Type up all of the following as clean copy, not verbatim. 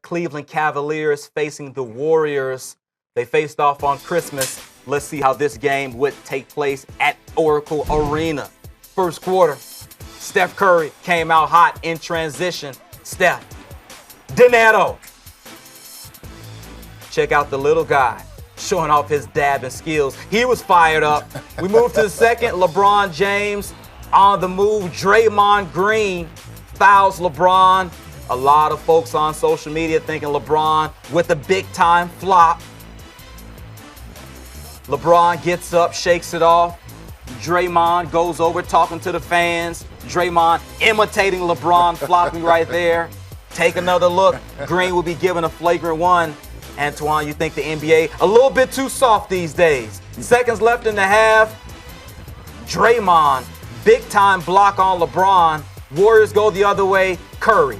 Cleveland Cavaliers facing the Warriors. They faced off on Christmas. Let's see how this game would take place at Oracle Arena. First quarter, Steph Curry came out hot in transition. Steph, Donato. Check out the little guy showing off his dabbing skills. He was fired up. We move to the second. LeBron James on the move. Draymond Green fouls LeBron. A lot of folks on social media thinking LeBron with a big-time flop. LeBron gets up, shakes it off. Draymond goes over talking to the fans. Draymond imitating LeBron, flopping right there. Take another look. Green will be given a flagrant one. Antoine, you think the NBA a little bit too soft these days? Seconds left in the half. Draymond, big-time block on LeBron. Warriors go the other way. Curry.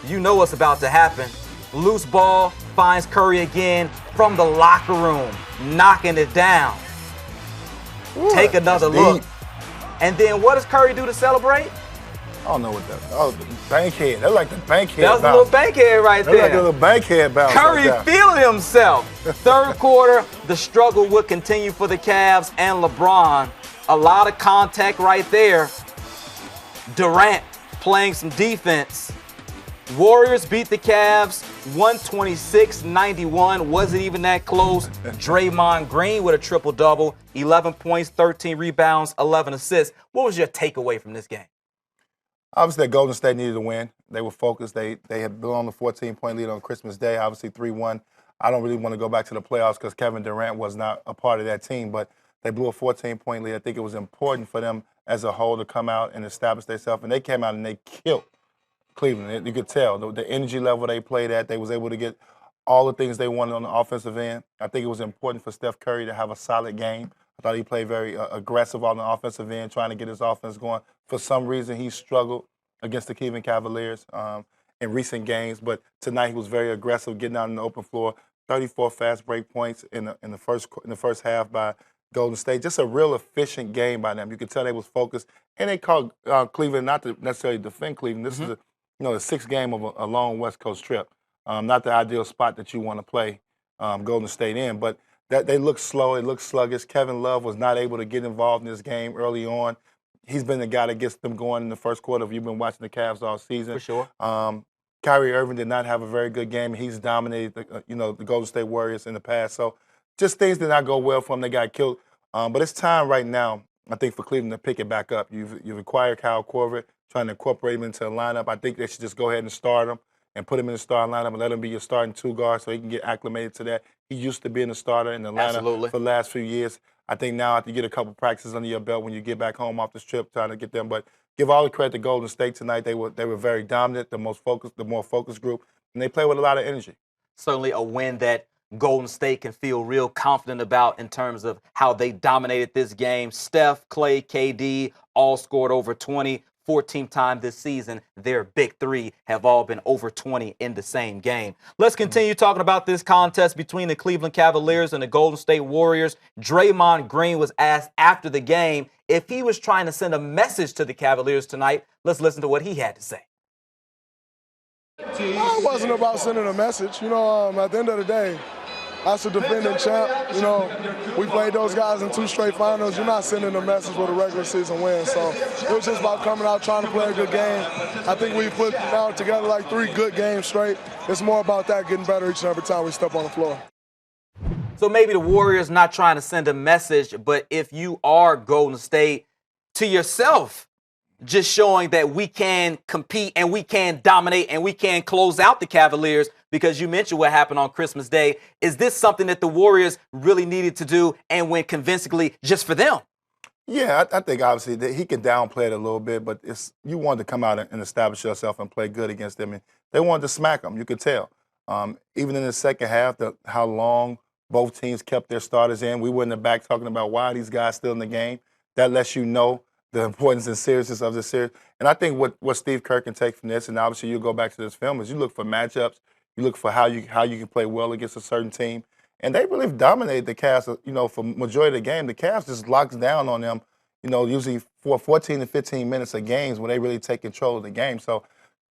You know what's about to happen. Loose ball finds Curry again from the locker room, knocking it down. Ooh, take another look. And then what does Curry do to celebrate? I don't know what that. Oh, the bankhead. That's like the bankhead. That was a little bankhead right there. That's like a little bankhead bounce. Curry feeling himself. Third quarter, the struggle would continue for the Cavs and LeBron. A lot of contact right there. Durant playing some defense. Warriors beat the Cavs 126-91. Wasn't even that close. Draymond Green with a triple-double, 11 points, 13 rebounds, 11 assists. What was your takeaway from this game? Obviously, Golden State needed to win. They were focused. They had blown the 14-point lead on Christmas Day, obviously 3-1. I don't really want to go back to the playoffs because Kevin Durant was not a part of that team, but they blew a 14-point lead. I think it was important for them as a whole to come out and establish themselves, and they came out and they killed Cleveland. You could tell the energy level they played at. They was able to get all the things they wanted on the offensive end. I think it was important for Steph Curry to have a solid game. I thought he played very aggressive on the offensive end, trying to get his offense going. For some reason, he struggled against the Cleveland Cavaliers in recent games, but tonight he was very aggressive, getting out on the open floor. 34 fast break points in the first half by Golden State. Just a real efficient game by them. You could tell they was focused, and they called Cleveland not to necessarily defend Cleveland. This is the sixth game of a long West Coast trip. Not the ideal spot that you want to play Golden State in, but they look slow. It looks sluggish. Kevin Love was not able to get involved in this game early on. He's been the guy that gets them going in the first quarter. If you've been watching the Cavs all season, for sure. Kyrie Irving did not have a very good game. He's dominated the Golden State Warriors in the past. So just things did not go well for him. They got killed. But it's time right now, I think, for Cleveland to pick it back up. You've acquired Kyle Korver, trying to incorporate him into the lineup. I think they should just go ahead and start him and put him in the starting lineup and let him be your starting two guard so he can get acclimated to that. He used to be the starter in the lineup for the last few years. I think now after you get a couple practices under your belt when you get back home off this trip, trying to get them. But give all the credit to Golden State tonight. They were very dominant, the more focused group, and they play with a lot of energy. Certainly a win that Golden State can feel real confident about in terms of how they dominated this game. Steph, Clay, KD all scored over 20. 14th time this season, their big three have all been over 20 in the same game. Let's continue talking about this contest between the Cleveland Cavaliers and the Golden State Warriors. Draymond Green was asked after the game if he was trying to send a message to the Cavaliers tonight. Let's listen to what he had to say. It wasn't about sending a message. At the end of the day, as a defending champ, we played those guys in 2 straight finals. You're not sending a message with a regular season win. So it was just about coming out, trying to play a good game. I think we put now together like 3 good games straight. It's more about that, getting better each and every time we step on the floor. So maybe the Warriors not trying to send a message, but if you are Golden State, to yourself, just showing that we can compete and we can dominate and we can close out the Cavaliers, because you mentioned what happened on Christmas Day. Is this something that the Warriors really needed to do and win convincingly just for them? Yeah, I think obviously that he can downplay it a little bit, but you wanted to come out and establish yourself and play good against them, and they wanted to smack them. You could tell. Even in the second half, how long both teams kept their starters in. We were in the back talking about why are these guys still in the game. That lets you know the importance and seriousness of this series. And I think what Steve Kerr can take from this, and obviously you go back to this film, is you look for matchups. You look for how you can play well against a certain team. And they really dominated the Cavs, for majority of the game. The Cavs just locks down on them, usually for 14 to 15 minutes of games when they really take control of the game. So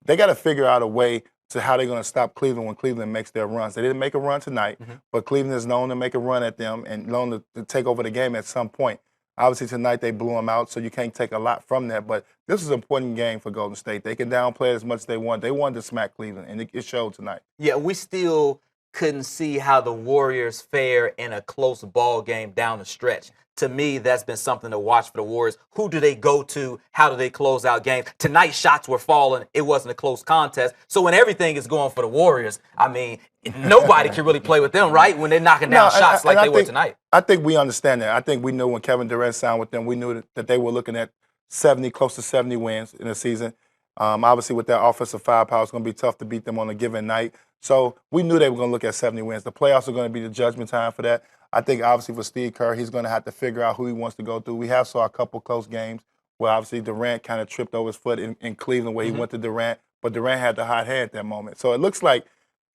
they got to figure out a way to how they're going to stop Cleveland when Cleveland makes their runs. They didn't make a run tonight, but Cleveland is known to make a run at them and known to take over the game at some point. Obviously, tonight they blew them out, so you can't take a lot from that. But this is an important game for Golden State. They can downplay it as much as they want. They wanted to smack Cleveland, and it showed tonight. Yeah, we still couldn't see how the Warriors fare in a close ball game down the stretch. To me, that's been something to watch for the Warriors. Who do they go to? How do they close out games? Tonight, shots were falling. It wasn't a close contest. So when everything is going for the Warriors, I mean, nobody can really play with them, right? When they're knocking down shots like they were tonight. I think we understand that. I think we knew when Kevin Durant signed with them, we knew that they were looking at 70, close to 70 wins in the season. Obviously, with their offensive firepower, it's going to be tough to beat them on a given night. So we knew they were going to look at 70 wins. The playoffs are going to be the judgment time for that. I think, obviously, for Steve Kerr, he's going to have to figure out who he wants to go through. We have saw a couple close games where, obviously, Durant kind of tripped over his foot in Cleveland where he went to Durant, but Durant had the hot hand at that moment. So it looks like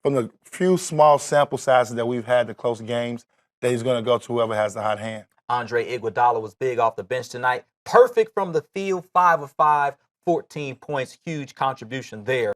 from the few small sample sizes that we've had, the close games, that he's going to go to whoever has the hot hand. Andre Iguodala was big off the bench tonight. Perfect from the field, 5 of 5, 14 points, huge contribution there.